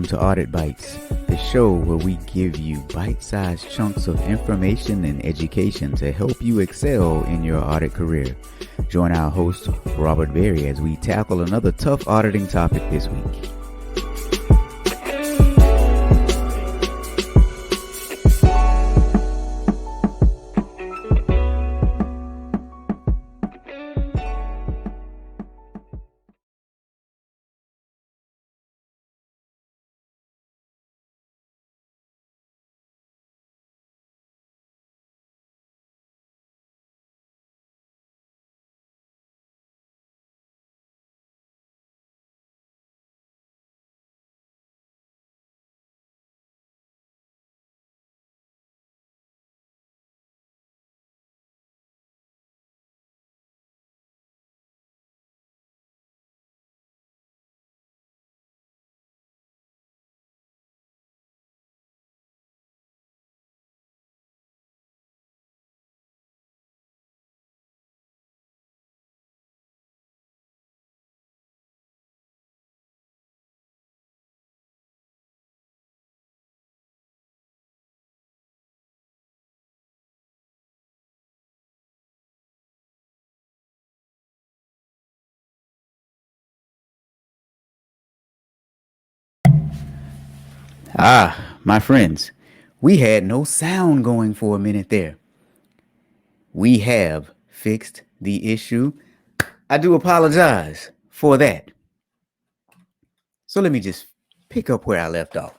to Audit Bites, the show where we give you bite-sized chunks of information and education to help you excel in your audit career. Join our host, Robert Berry, as we tackle another tough auditing topic this week. My friends, we had no sound going for a minute there. We have fixed the issue. I do apologize for that. So let me just pick up where I left off.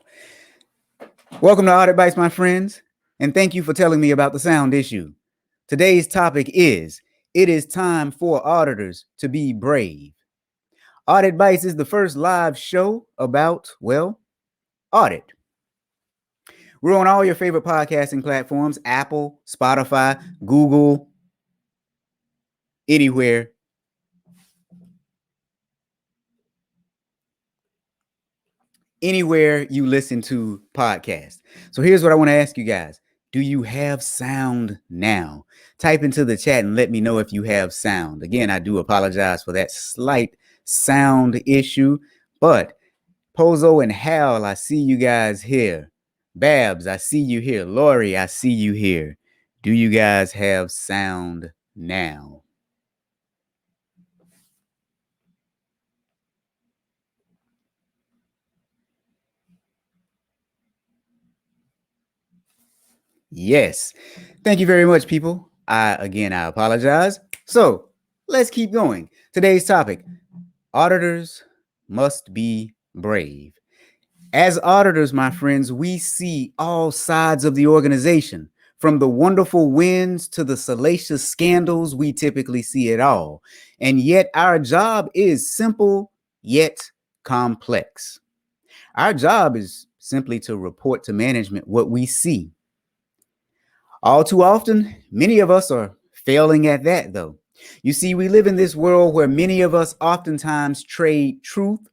Welcome to Audit Bites, my friends, and thank you for telling me about the sound issue. Today's topic is, it is time for auditors to be brave. Audit Bites is the first live show about, audit. We're on all your favorite podcasting platforms, Apple, Spotify, Google, anywhere. Anywhere you listen to podcasts. So here's what I want to ask you guys. Do you have sound now? Type into the chat and let me know if you have sound. Again, I do apologize for that slight sound issue, but Pozo and Hal, I see you guys here. Babs, I see you here. Lori, I see you here. Do you guys have sound now? Yes. Thank you very much, people. I apologize. So let's keep going. Today's topic, auditors must be brave. As auditors, my friends, we see all sides of the organization. From the wonderful wins to the salacious scandals, we typically see it all. And yet our job is simple yet complex. Our job is simply to report to management what we see. All too often, many of us are failing at that, though. You see, we live in this world where many of us oftentimes trade truth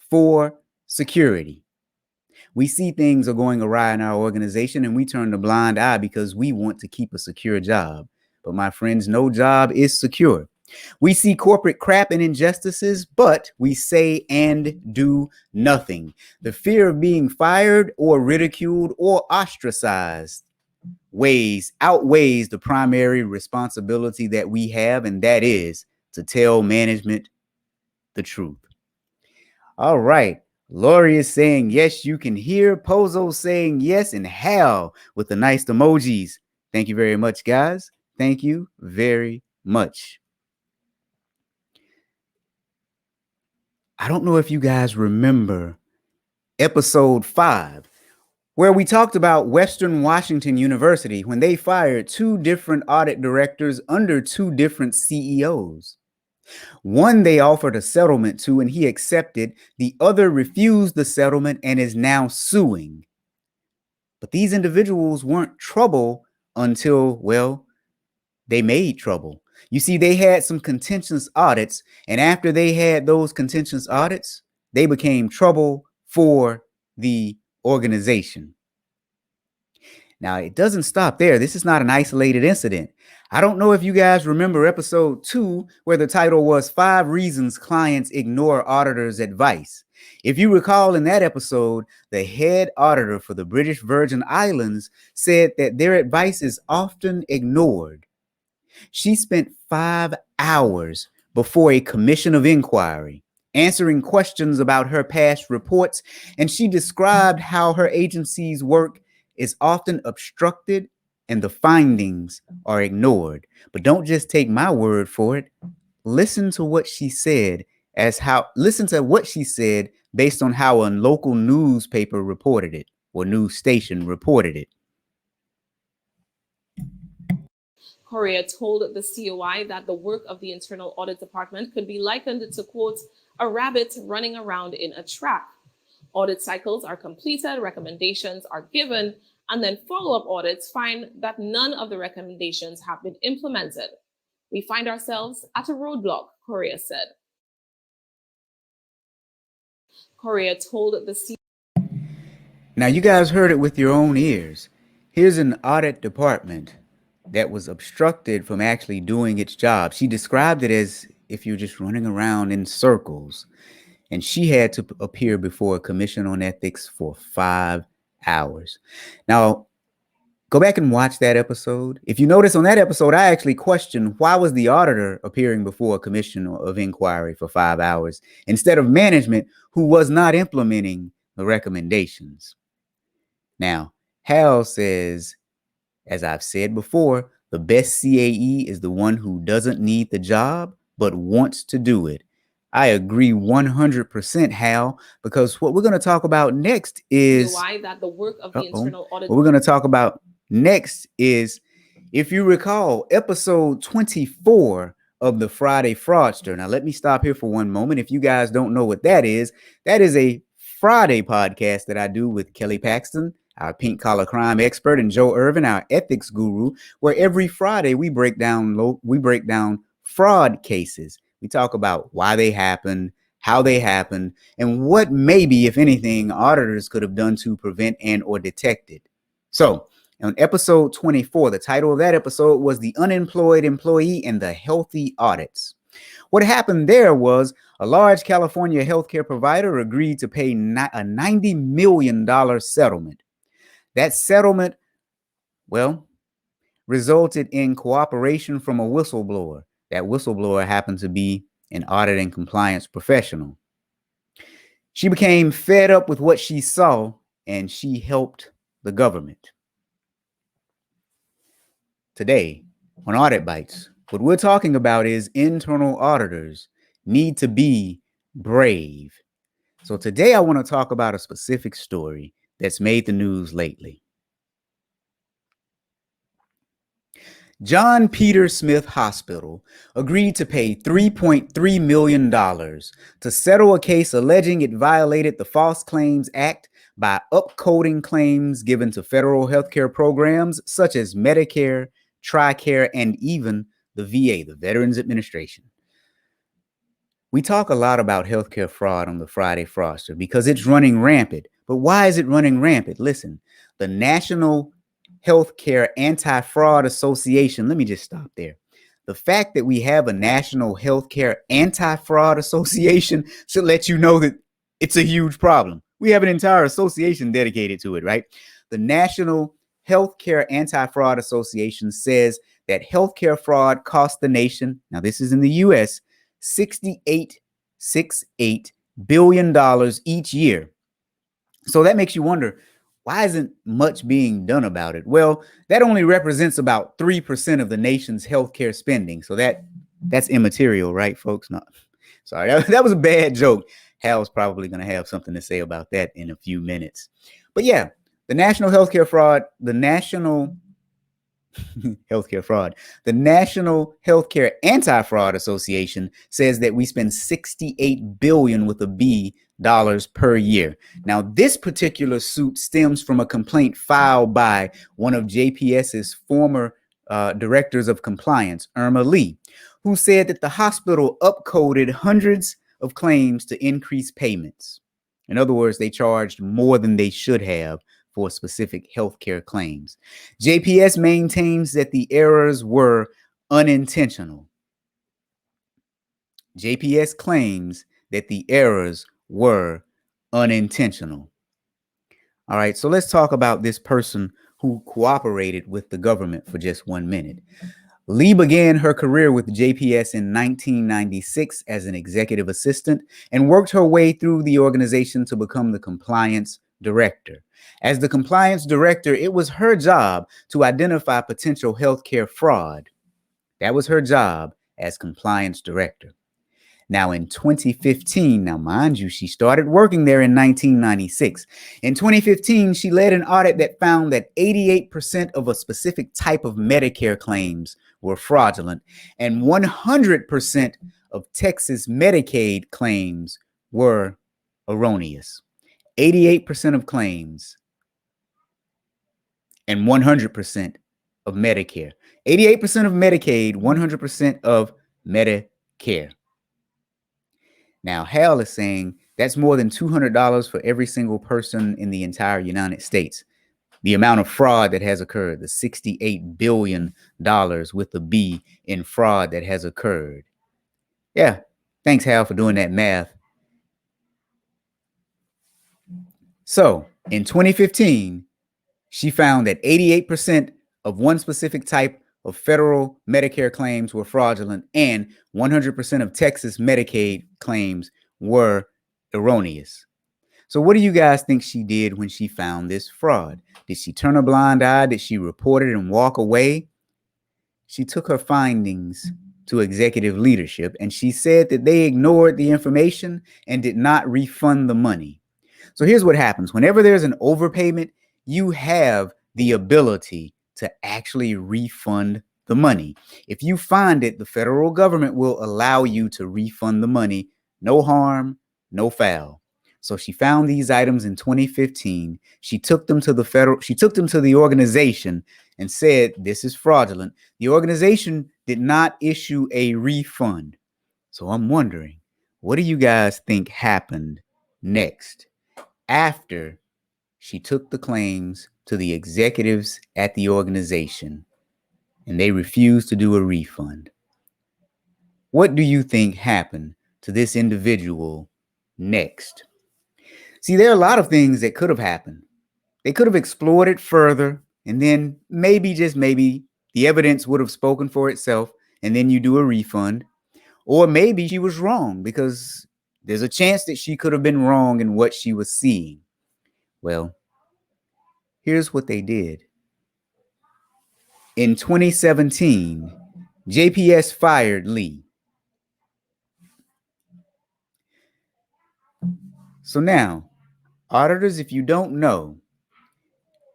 for security. We see things are going awry in our organization and we turn a blind eye because we want to keep a secure job. But my friends, no job is secure. We see corporate crap and injustices, but we say and do nothing. The fear of being fired or ridiculed or ostracized outweighs the primary responsibility that we have, and that is to tell management the truth. All right. Lori is saying, yes, you can hear. Pozo saying yes, and Hal with the nice emojis. Thank you very much, guys. Thank you very much. I don't know if you guys remember episode 5, where we talked about Western Washington University when they fired 2 different audit directors under 2 different CEOs. One they offered a settlement to and he accepted. The other refused the settlement and is now suing. But these individuals weren't trouble until, they made trouble. You see, they had some contentious audits, and after they had those contentious audits, they became trouble for the organization. Now, it doesn't stop there. This is not an isolated incident. I don't know if you guys remember episode 2, where the title was 5 Reasons Clients Ignore Auditors' Advice. If you recall in that episode, the head auditor for the British Virgin Islands said that their advice is often ignored. She spent 5 hours before a commission of inquiry answering questions about her past reports, and she described how her agency's work is often obstructed and the findings are ignored. But don't just take my word for it. Listen to what she said listen to what she said based on how a local newspaper reported it or news station reported it. Correa told the COI that the work of the Internal Audit Department could be likened to, quote, a rabbit running around in a trap. Audit cycles are completed, recommendations are given, and then follow-up audits find that none of the recommendations have been implemented. We find ourselves at a roadblock, Correa said. Correa told the COI. Now, you guys heard it with your own ears. Here's an audit department that was obstructed from actually doing its job. She described it as if you're just running around in circles. And she had to appear before a commission on ethics for 5 hours. Now, go back and watch that episode. If you notice on that episode, I actually questioned why was the auditor appearing before a commission of inquiry for 5 hours instead of management who was not implementing the recommendations. Now, Hal says, as I've said before, the best CAE is the one who doesn't need the job, but wants to do it. I agree 100%, Hal, because what we're going to talk about next is that the work of the Internal Audit. What we're going to talk about next is, if you recall, episode 24 of the Friday Fraudster. Now, let me stop here for one moment. If you guys don't know what that is a Friday podcast that I do with Kelly Paxton, our pink collar crime expert, and Joe Irvin, our ethics guru, where every Friday we break down fraud cases. We talk about why they happened, how they happened, and what maybe, if anything, auditors could have done to prevent and or detect it. So, on episode 24, the title of that episode was The Unemployed Employee and the Healthy Audits. What happened there was a large California healthcare provider agreed to pay a $90 million settlement. That settlement, resulted in cooperation from a whistleblower. That whistleblower happened to be an audit and compliance professional. She became fed up with what she saw, and she helped the government. Today, on Audit Bites, what we're talking about is internal auditors need to be brave. So today I want to talk about a specific story that's made the news lately. John Peter Smith Hospital agreed to pay $3.3 million to settle a case alleging it violated the False Claims Act by upcoding claims given to federal healthcare programs such as Medicare, TRICARE, and even the VA, the Veterans Administration. We talk a lot about healthcare fraud on the Friday Fraudster because it's running rampant. But why is it running rampant? Listen, the National Healthcare Anti-Fraud Association, let me just stop there. The fact that we have a National Healthcare Anti-Fraud Association should let you know that it's a huge problem. We have an entire association dedicated to it, right? The National Healthcare Anti-Fraud Association says that healthcare fraud costs the nation, now this is in the US, $68 billion each year. So that makes you wonder, why isn't much being done about it? Well, that only represents about 3% of the nation's healthcare spending. So that's immaterial, right, folks? No, sorry, that was a bad joke. Hal's probably going to have something to say about that in a few minutes. But yeah, the National Healthcare Anti-Fraud Association says that we spend $68 billion with a B dollars per year. Now, this particular suit stems from a complaint filed by one of JPS's former directors of compliance, Irma Lee, who said that the hospital upcoded hundreds of claims to increase payments. In other words, they charged more than they should have for specific healthcare claims. JPS maintains that the errors were unintentional. JPS claims that the errors were unintentional. All right, so let's talk about this person who cooperated with the government for just 1 minute. Lee began her career with JPS in 1996 as an executive assistant and worked her way through the organization to become the compliance director. As the compliance director, it was her job to identify potential healthcare fraud. That was her job as compliance director. Now, in 2015, now mind you, she started working there in 1996. In 2015, she led an audit that found that 88% of a specific type of Medicare claims were fraudulent, and 100% of Texas Medicaid claims were erroneous. 88% of claims and 100% of Medicare. 88% of Medicaid, 100% of Medicare. Now, Hal is saying that's more than $200 for every single person in the entire United States. The amount of fraud that has occurred, the $68 billion with a B in fraud that has occurred. Yeah, thanks, Hal, for doing that math. So, in 2015, she found that 88% of one specific type of federal Medicare claims were fraudulent and 100% of Texas Medicaid claims were erroneous. So what do you guys think she did when she found this fraud? Did she turn a blind eye? Did she report it and walk away? She took her findings to executive leadership and she said that they ignored the information and did not refund the money. So here's what happens. Whenever there's an overpayment, you have the ability to actually refund the money. If you find it, the federal government will allow you to refund the money. No harm, no foul. So she found these items in 2015. She took them to the organization and said, this is fraudulent. The organization did not issue a refund. So I'm wondering, what do you guys think happened next after she took the claims to the executives at the organization and they refused to do a refund? What do you think happened to this individual next? See, there are a lot of things that could have happened. They could have explored it further, and then maybe, just maybe, the evidence would have spoken for itself, and then you do a refund. Or maybe she was wrong, because there's a chance that she could have been wrong in what she was seeing. Well, here's what they did. In 2017, JPS fired Lee. So now, auditors, if you don't know,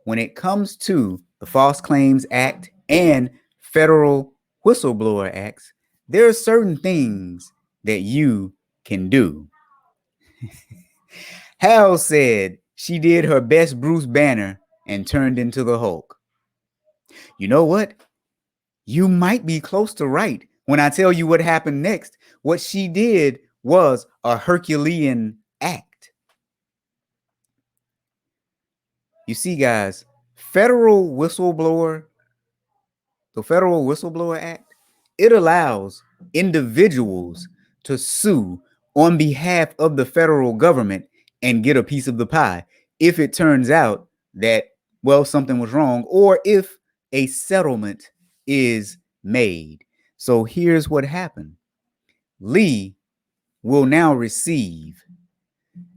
when it comes to the False Claims Act and federal whistleblower acts, there are certain things that you can do. Hal said she did her best Bruce Banner and turned into the Hulk. You know what? You might be close to right when I tell you what happened next. What she did was a Herculean act. You see, guys, the Federal Whistleblower Act, it allows individuals to sue on behalf of the federal government and get a piece of the pie if it turns out that, well, something was wrong, or if a settlement is made. So here's what happened. Lee will now receive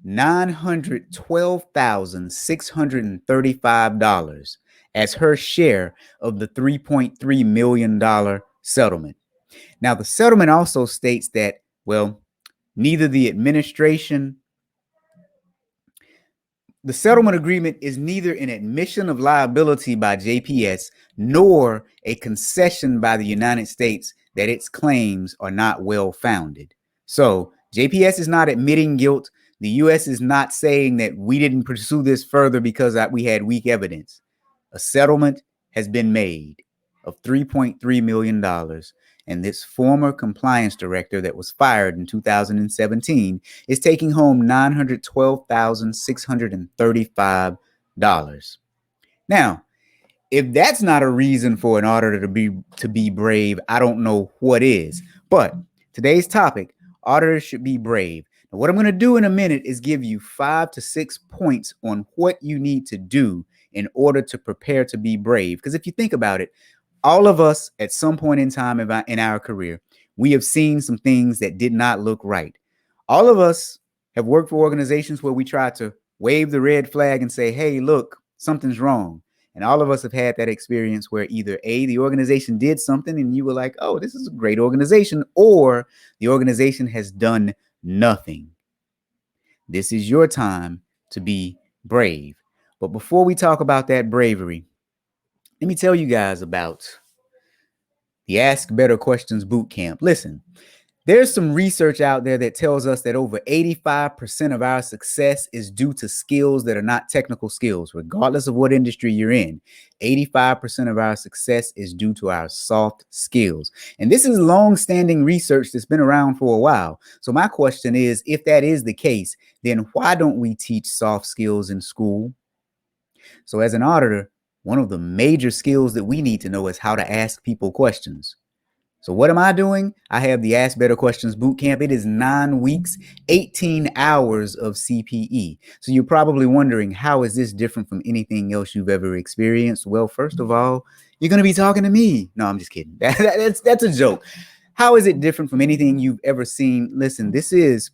$912,635 as her share of the $3.3 million settlement. Now, the settlement also states that, well, the settlement agreement is neither an admission of liability by JPS nor a concession by the United States that its claims are not well-founded. So JPS is not admitting guilt. The U.S. is not saying that we didn't pursue this further because we had weak evidence. A settlement has been made of $3.3 million. And this former compliance director that was fired in 2017 is taking home $912,635. Now, if that's not a reason for an auditor to be brave, I don't know what is. But today's topic, auditors should be brave. Now, what I'm going to do in a minute is give you 5 to 6 points on what you need to do in order to prepare to be brave. Because if you think about it, all of us at some point in time in our career, we have seen some things that did not look right. All of us have worked for organizations where we try to wave the red flag and say, hey, look, something's wrong. And all of us have had that experience where either A, the organization did something and you were like, oh, this is a great organization, or the organization has done nothing. This is your time to be brave. But before we talk about that bravery, let me tell you guys about the Ask Better Questions Bootcamp. Listen, there's some research out there that tells us that over 85% of our success is due to skills that are not technical skills, regardless of what industry you're in. 85% of our success is due to our soft skills. And this is long-standing research that's been around for a while. So my question is, if that is the case, then why don't we teach soft skills in school? So as an auditor, one of the major skills that we need to know is how to ask people questions. So what am I doing? I have the Ask Better Questions Bootcamp. It is 9 weeks, 18 hours of CPE. So you're probably wondering, how is this different from anything else you've ever experienced? Well, first of all, you're going to be talking to me. No, I'm just kidding. That's a joke. How is it different from anything you've ever seen? Listen, this is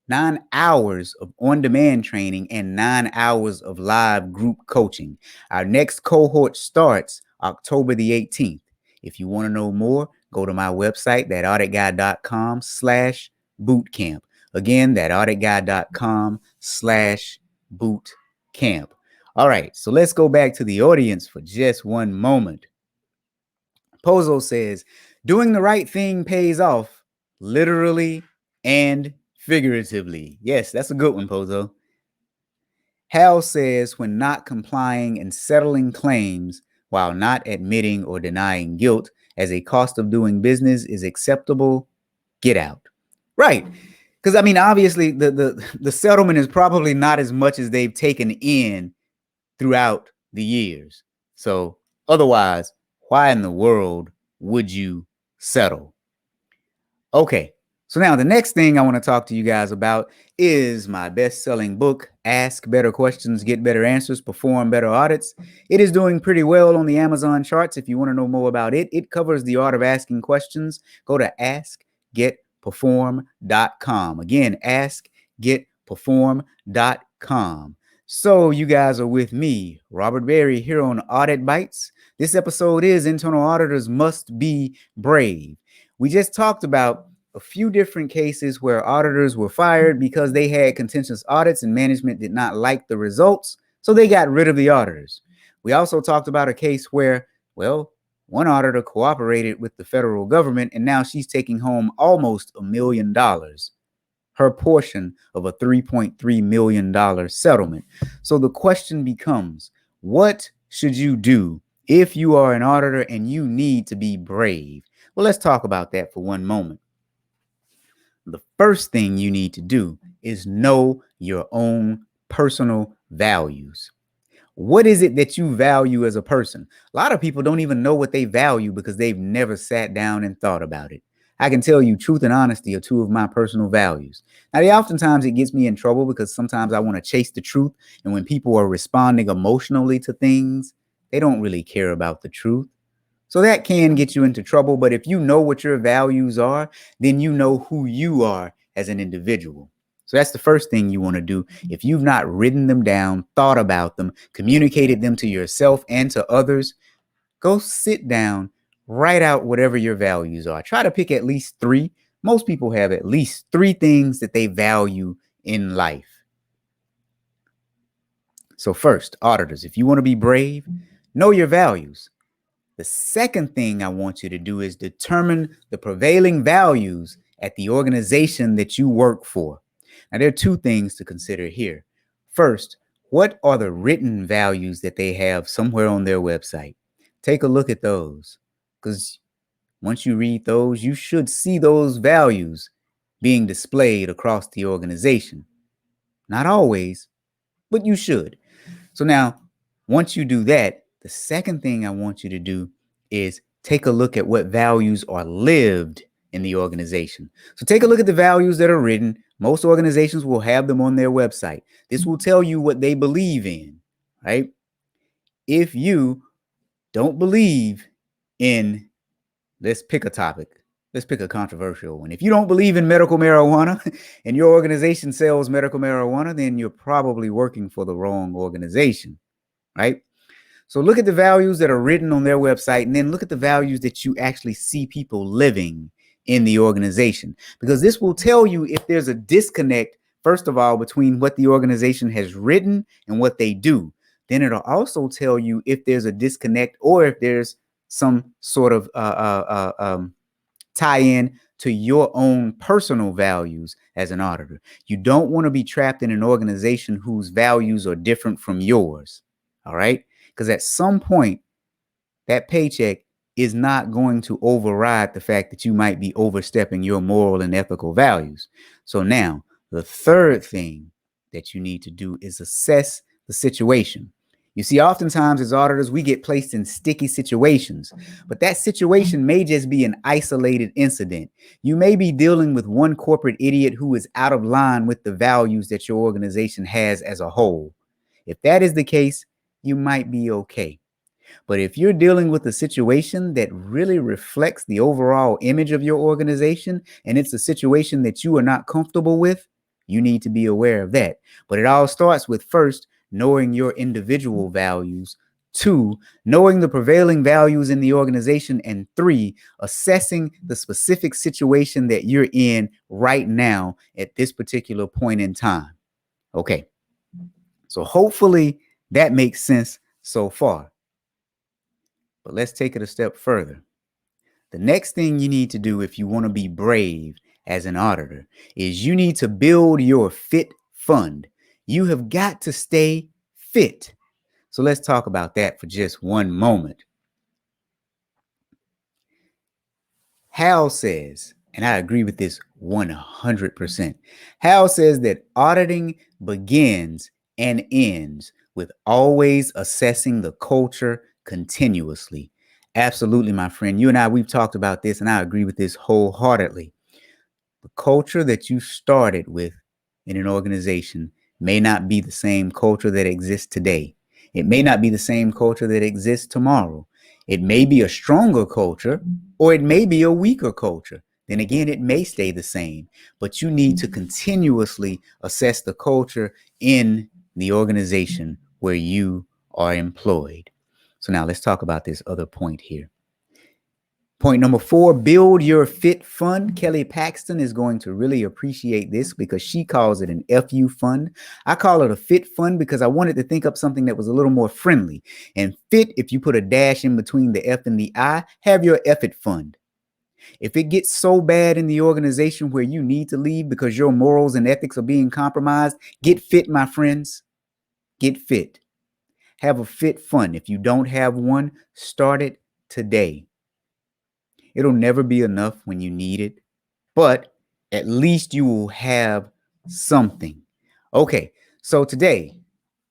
9 hours of on-demand training and 9 hours of live group coaching. Our next cohort starts October the 18th. If you want to know more, go to my website, thatauditguy.com/bootcamp. Again, thatauditguy.com/bootcamp. All right, so let's go back to the audience for just one moment. Pozo says, doing the right thing pays off, literally and figuratively. Yes, that's a good one, Pozo. Hal says, when not complying and settling claims while not admitting or denying guilt as a cost of doing business is acceptable, get out. Right. Because, I mean, obviously, the settlement is probably not as much as they've taken in throughout the years. So otherwise, why in the world would you settle? Okay, so now the next thing I want to talk to you guys about is my best-selling book, Ask Better Questions, Get Better Answers, Perform Better Audits. It is doing pretty well on the Amazon charts. If you want to know more about it, it covers the art of asking questions. Go to askgetperform.com. Again, askgetperform.com. So you guys are with me, Robert Berry, here on Audit Bites. This episode is Internal Auditors Must Be Brave. We just talked about a few different cases where auditors were fired because they had contentious audits and management did not like the results, so they got rid of the auditors. We also talked about a case where, well, one auditor cooperated with the federal government and now she's taking home almost $1 million, her portion of a $3.3 million settlement. So the question becomes, what should you do if you are an auditor and you need to be brave? Well, let's talk about that for one moment. The first thing you need to do is know your own personal values. What is it that you value as a person? A lot of people don't even know what they value because they've never sat down and thought about it. I can tell you truth and honesty are two of my personal values. Now, oftentimes it gets me in trouble because sometimes I want to chase the truth. And when people are responding emotionally to things, they don't really care about the truth. So that can get you into trouble. But if you know what your values are, then you know who you are as an individual. So that's the first thing you want to do. If you've not written them down, thought about them, communicated them to yourself and to others, go sit down, write out whatever your values are. Try to pick at least 3. Most people have at least 3 things that they value in life. So first, auditors, if you want to be brave, know your values. The second thing I want you to do is determine the prevailing values at the organization that you work for. Now, there are 2 things to consider here. First, what are the written values that they have somewhere on their website? Take a look at those, because once you read those, you should see those values being displayed across the organization. Not always, but you should. So now, once you do that, the second thing I want you to do is take a look at what values are lived in the organization. So take a look at the values that are written. Most organizations will have them on their website. This will tell you what they believe in, right? If you don't believe in, let's pick a topic. Let's pick a controversial one. If you don't believe in medical marijuana and your organization sells medical marijuana, then you're probably working for the wrong organization, right? So look at the values that are written on their website, and then look at the values that you actually see people living in the organization, because this will tell you if there's a disconnect, first of all, between what the organization has written and what they do. Then it'll also tell you if there's a disconnect or if there's some sort of tie in to your own personal values as an auditor. You don't want to be trapped in an organization whose values are different from yours. All right. Because at some point, that paycheck is not going to override the fact that you might be overstepping your moral and ethical values. So now, the third thing that you need to do is assess the situation. You see, oftentimes as auditors, we get placed in sticky situations, but that situation may just be an isolated incident. You may be dealing with one corporate idiot who is out of line with the values that your organization has as a whole. If that is the case, you might be okay. But if you're dealing with a situation that really reflects the overall image of your organization, and it's a situation that you are not comfortable with, you need to be aware of that. But it all starts with, first, knowing your individual values, two, knowing the prevailing values in the organization, and three, assessing the specific situation that you're in right now at this particular point in time. Okay. So hopefully that makes sense so far. But let's take it a step further. The next thing you need to do if you want to be brave as an auditor is you need to build your fit fund. You have got to stay fit. So let's talk about that for just one moment. Hal says, and I agree with this 100%. Hal says that auditing begins and ends with always assessing the culture continuously. Absolutely, my friend. You and I, we've talked about this, and I agree with this wholeheartedly. The culture that you started with in an organization may not be the same culture that exists today. It may not be the same culture that exists tomorrow. It may be a stronger culture or it may be a weaker culture. Then again, it may stay the same, but you need to continuously assess the culture in the organization where you are employed. So now let's talk about this other point here. Point number 4, build your fit fund. Kelly Paxton is going to really appreciate this because she calls it an FU fund. I call it a fit fund because I wanted to think up something that was a little more friendly. And fit, if you put a dash in between the F and the I, have your effort fund. If it gets so bad in the organization where you need to leave because your morals and ethics are being compromised, get fit, my friends. Get fit. Have a fit fund. If you don't have one, start it today. It'll never be enough when you need it, but at least you will have something. Okay, so today,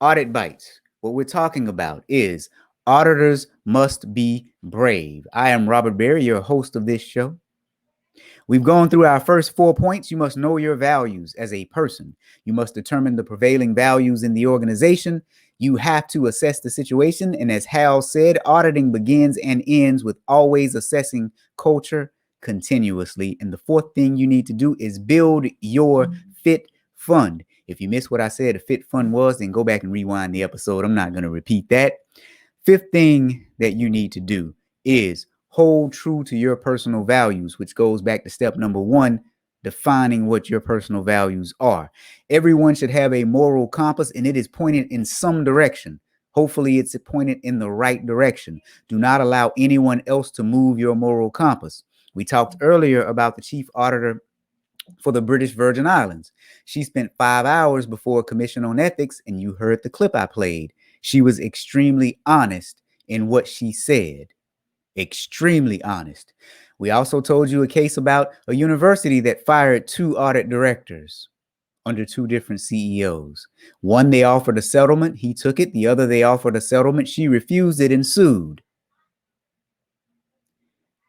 Audit Bites, what we're talking about is auditors must be brave. I am Robert Berry, your host of this show. We've gone through our first 4 points. You must know your values as a person. You must determine the prevailing values in the organization. You have to assess the situation. And as Hal said, auditing begins and ends with always assessing culture continuously. And the fourth thing you need to do is build your fit fund. If you missed what I said, a fit fund was, then go back and rewind the episode. I'm not going to repeat that. Fifth thing that you need to do is hold true to your personal values, which goes back to step number 1, defining what your personal values are. Everyone should have a moral compass, and it is pointed in some direction. Hopefully, it's pointed in the right direction. Do not allow anyone else to move your moral compass. We talked earlier about the chief auditor for the British Virgin Islands. She spent 5 hours before a commission on ethics, and you heard the clip I played. She was extremely honest in what she said. Extremely honest. We also told you a case about a university that fired 2 audit directors under 2 different CEOs. One, they offered a settlement. He took it. The other, they offered a settlement. She refused it and sued.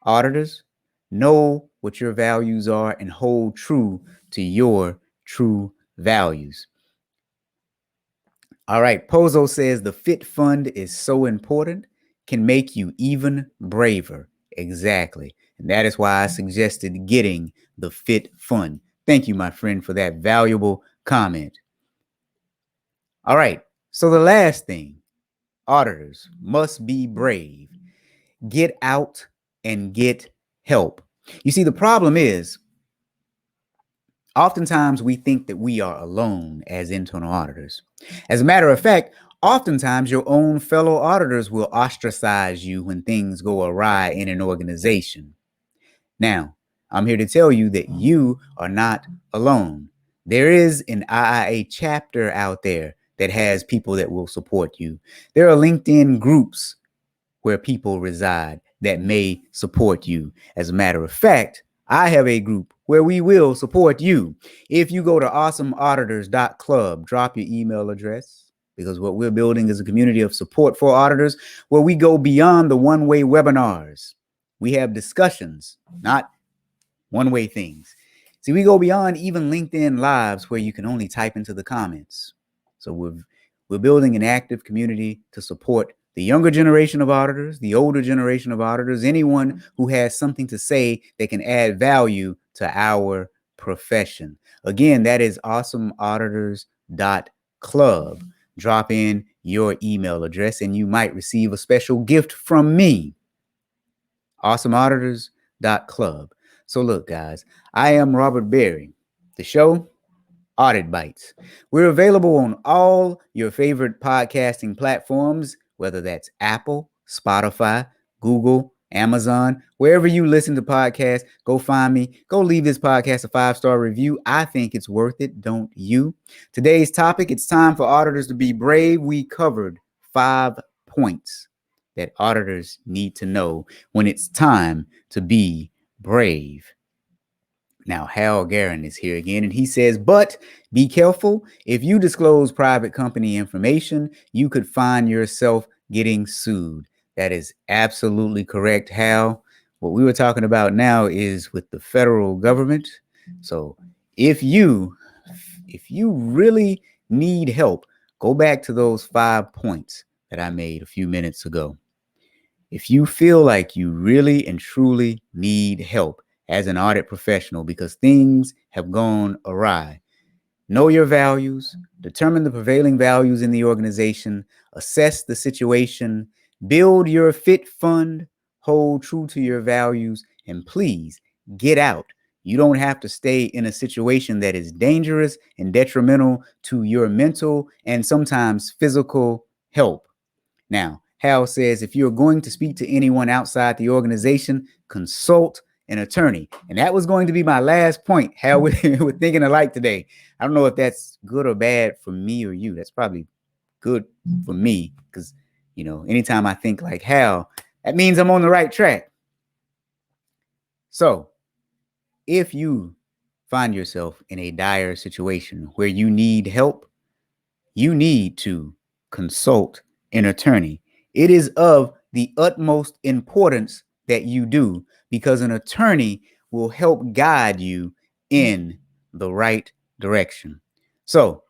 Auditors, Know what your values are and hold true to your true values. All right, Pozo says the fit fund is so important, can make you even braver. Exactly. And that is why I suggested getting the fit fund. Thank you, my friend, for that valuable comment. All right, so the last thing, auditors must be brave. Get out and get help. You see, the problem is, oftentimes we think that we are alone as internal auditors. As a matter of fact, oftentimes your own fellow auditors will ostracize you when things go awry in an organization. Now, I'm here to tell you that you are not alone. There is an IIA chapter out there that has people that will support you. There are LinkedIn groups where people reside that may support you. As a matter of fact, I have a group where we will support you. If you go to awesomeauditors.club, drop your email address, because what we're building is a community of support for auditors where we go beyond the one-way webinars. We have discussions, not one-way things. See, we go beyond even LinkedIn Lives where you can only type into the comments. So we're building an active community to support the younger generation of auditors, the older generation of auditors, anyone who has something to say that can add value to our profession. Again, that is awesomeauditors.club. Drop in your email address and you might receive a special gift from me. awesomeauditors.club. So look, guys, I am Robert Berry. The show, Audit Bites. We're available on all your favorite podcasting platforms, whether that's Apple, Spotify, Google, Amazon, wherever you listen to podcasts. Go find me. Go leave this podcast a 5-star review. I think it's worth it, don't you? Today's topic, it's time for auditors to be brave. We covered 5 points that auditors need to know when it's time to be brave. Now, Hal Garin is here again, and he says, but be careful. If you disclose private company information, you could find yourself getting sued. That is absolutely correct, Hal. What we were talking about now is with the federal government. So if you really need help, go back to those 5 points that I made a few minutes ago. If you feel like you really and truly need help as an audit professional because things have gone awry, know your values, determine the prevailing values in the organization, assess the situation, build your fit fund, hold true to your values, and please get out. You don't have to stay in a situation that is dangerous and detrimental to your mental and sometimes physical health. Now, Hal says, if you're going to speak to anyone outside the organization, consult an attorney. And that was going to be my last point. Hal, we're thinking alike today. I don't know if that's good or bad for me or you. That's probably good for me because, anytime I think like Hal, that means I'm on the right track. So if you find yourself in a dire situation where you need help, you need to consult an attorney. It is of the utmost importance that you do, because an attorney will help guide you in the right direction. So,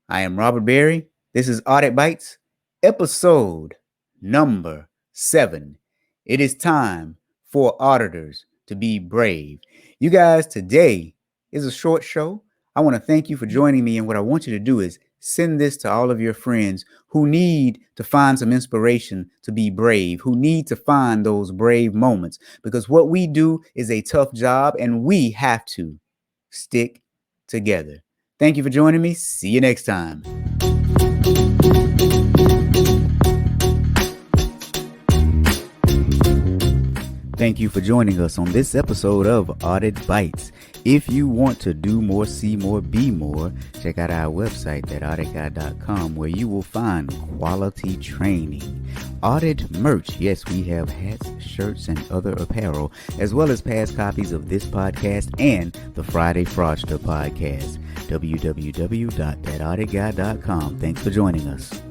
I am Robert Berry. This is Audit Bites, episode number 7. It is time for auditors to be brave. You guys, today is a short show. I want to thank you for joining me, and what I want you to do is send this to all of your friends who need to find some inspiration to be brave, who need to find those brave moments, because what we do is a tough job and we have to stick together. Thank you for joining me. See you next time. Thank you for joining us on this episode of Audit Bites. If you want to do more, see more, be more, check out our website at auditguy.com, where you will find quality training. Audit merch. Yes, we have hats, shirts, and other apparel, as well as past copies of this podcast and the Friday Fraudster podcast. www.thatauditguy.com. Thanks for joining us.